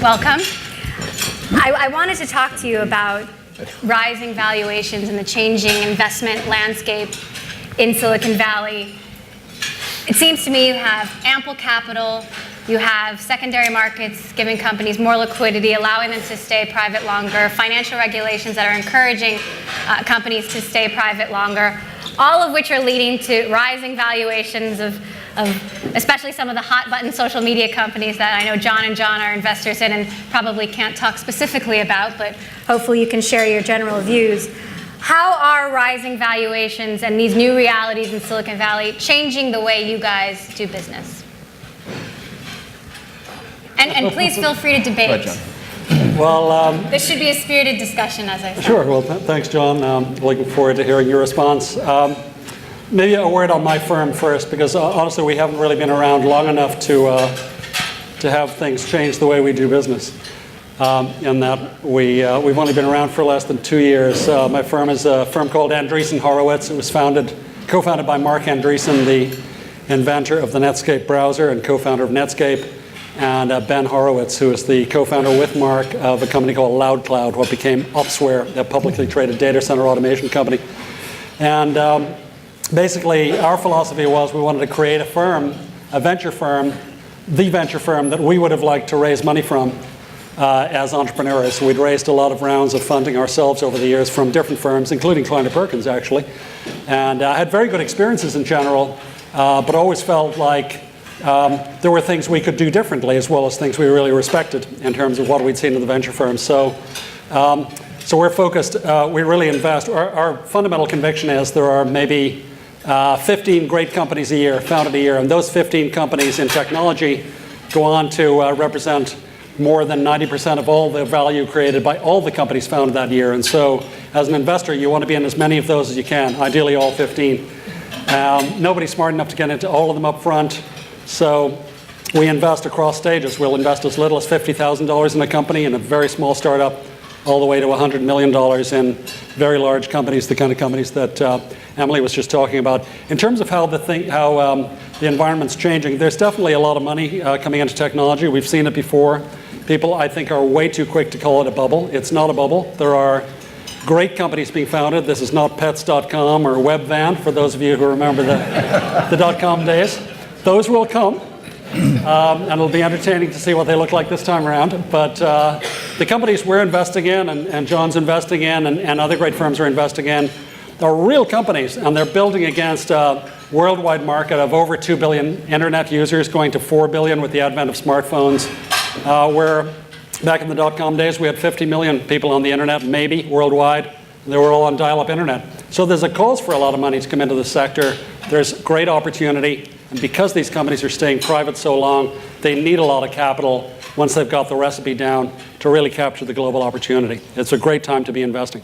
Welcome. I wanted to talk to you about rising valuations and the changing investment landscape in Silicon Valley. It seems to me you have ample capital, you have secondary markets giving companies more liquidity, allowing them to stay private longer, financial regulations that are encouraging companies to stay private longer, all of which are leading to rising valuations of especially some of the hot-button social media companies that I know John and John are investors in and probably can't talk specifically about, but hopefully you can share your general views. How are rising valuations and these new realities in Silicon Valley changing the way you guys do business? And please feel free to debate. Well, this should be a spirited discussion, as I said. Sure. Well, thanks, John. Looking forward to hearing your response. Maybe a word on my firm first, because honestly, we haven't really been around long enough to have things change the way we do business. In that we've only been around for less than 2 years. My firm is a firm called Andreessen Horowitz. It was co-founded by Marc Andreessen, the inventor of the Netscape browser and co-founder of Netscape, and Ben Horowitz, who is the co-founder with Marc of a company called LoudCloud, what became Upsware, a publicly traded data center automation company. And basically, our philosophy was we wanted to create a firm, a venture firm, the venture firm that we would have liked to raise money from as entrepreneurs. So we'd raised a lot of rounds of funding ourselves over the years from different firms, including Kleiner Perkins, actually. And I had very good experiences in general, but always felt like there were things we could do differently, as well as things we really respected in terms of what we'd seen in the venture firms. So we're focused, we really invest. Our fundamental conviction is there are maybe 15 great companies a year, founded a year, and those 15 companies in technology go on to represent more than 90% of all the value created by all the companies founded that year. And so as an investor, you want to be in as many of those as you can, ideally all 15. Nobody's smart enough to get into all of them up front, so we invest across stages. We'll invest as little as $50,000 in a company, in a very small startup, all the way to $100 million in very large companies, the kind of companies that Emily was just talking about. In terms of how the environment's changing, there's definitely a lot of money coming into technology. We've seen it before. People, I think, are way too quick to call it a bubble. It's not a bubble. There are great companies being founded. This is not Pets.com or Webvan, for those of you who remember the .com days. Those will come. And it'll be entertaining to see what they look like this time around. But the companies we're investing in, and John's investing in, and other great firms are investing in, are real companies, and they're building against a worldwide market of over 2 billion internet users, going to 4 billion with the advent of smartphones. Where back in the .com days, we had 50 million people on the internet, maybe, worldwide. They were all on dial-up internet. So there's a cause for a lot of money to come into the sector. There's great opportunity. And because these companies are staying private so long, they need a lot of capital once they've got the recipe down to really capture the global opportunity. It's a great time to be investing.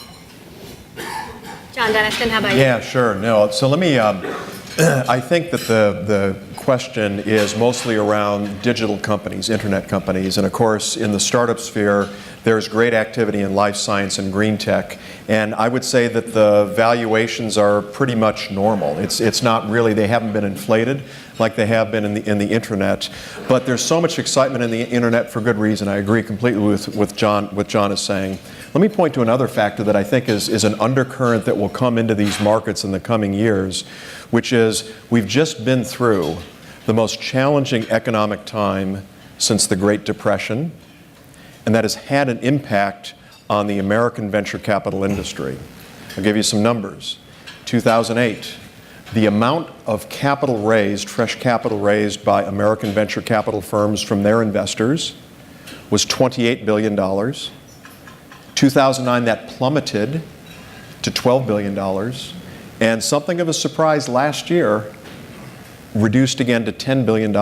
John Denniston, how about you? Yeah, sure. No, so let me, I think that the question is mostly around digital companies, internet companies, and of course in the startup sphere there's great activity in life science and green tech, and I would say that the valuations are pretty much normal. It's not really, they haven't been inflated like they have been in the internet, but there's so much excitement in the internet for good reason. I agree completely with what John is saying. Let me point to another factor that I think is an undercurrent that will come into these markets in the coming years, which is we've just been through the most challenging economic time since the Great Depression, and that has had an impact on the American venture capital industry. I'll give you some numbers. 2008, the amount of capital raised, fresh capital raised by American venture capital firms from their investors was $28 billion. 2009, that plummeted to $12 billion. And something of a surprise last year, reduced again to $10 billion.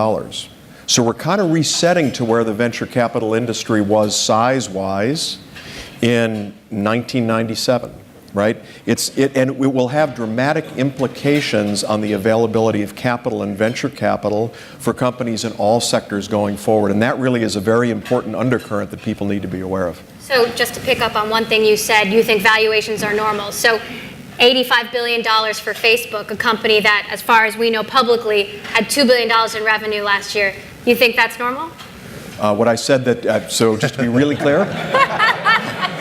So we're kind of resetting to where the venture capital industry was size-wise in 1997, right? And it will have dramatic implications on the availability of capital and venture capital for companies in all sectors going forward. And that really is a very important undercurrent that people need to be aware of. So just to pick up on one thing you said, you think valuations are normal. So $85 billion for Facebook, a company that, as far as we know publicly, had $2 billion in revenue last year. You think that's normal? What I said that, so just to be really clear,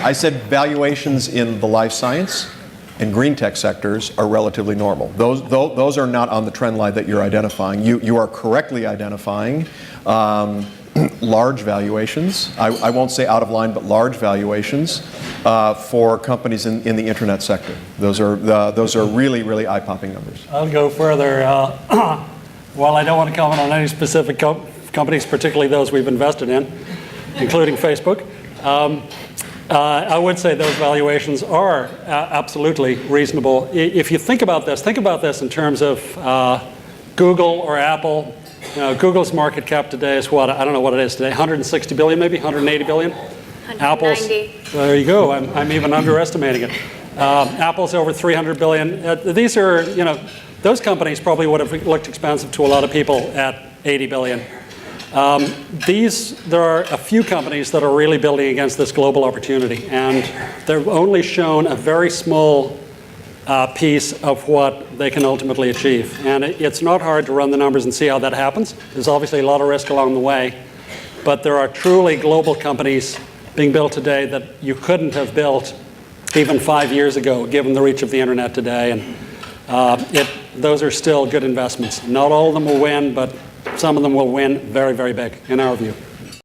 I said valuations in the life science and green tech sectors are relatively normal. Those are not on the trend line that you're identifying. You are correctly identifying large valuations. I won't say out of line, but large valuations for companies in the internet sector. Those are really, really eye-popping numbers. I'll go further. While I don't want to comment on any specific companies, particularly those we've invested in, including Facebook, I would say those valuations are absolutely reasonable. If you think about this in terms of Google or Apple. Google's market cap today is what? I don't know what it is today. 160 billion, maybe 180 billion. 190. Apple's. There you go. I'm even underestimating it. Apple's over 300 billion. These are, those companies probably would have looked expensive to a lot of people at 80 billion. There are a few companies that are really building against this global opportunity, and they've only shown a very small piece of what they can ultimately achieve. And it's not hard to run the numbers and see how that happens. There's obviously a lot of risk along the way, but there are truly global companies being built today that you couldn't have built even 5 years ago, given the reach of the internet today. And those are still good investments. Not all of them will win, but some of them will win very, very big, in our view.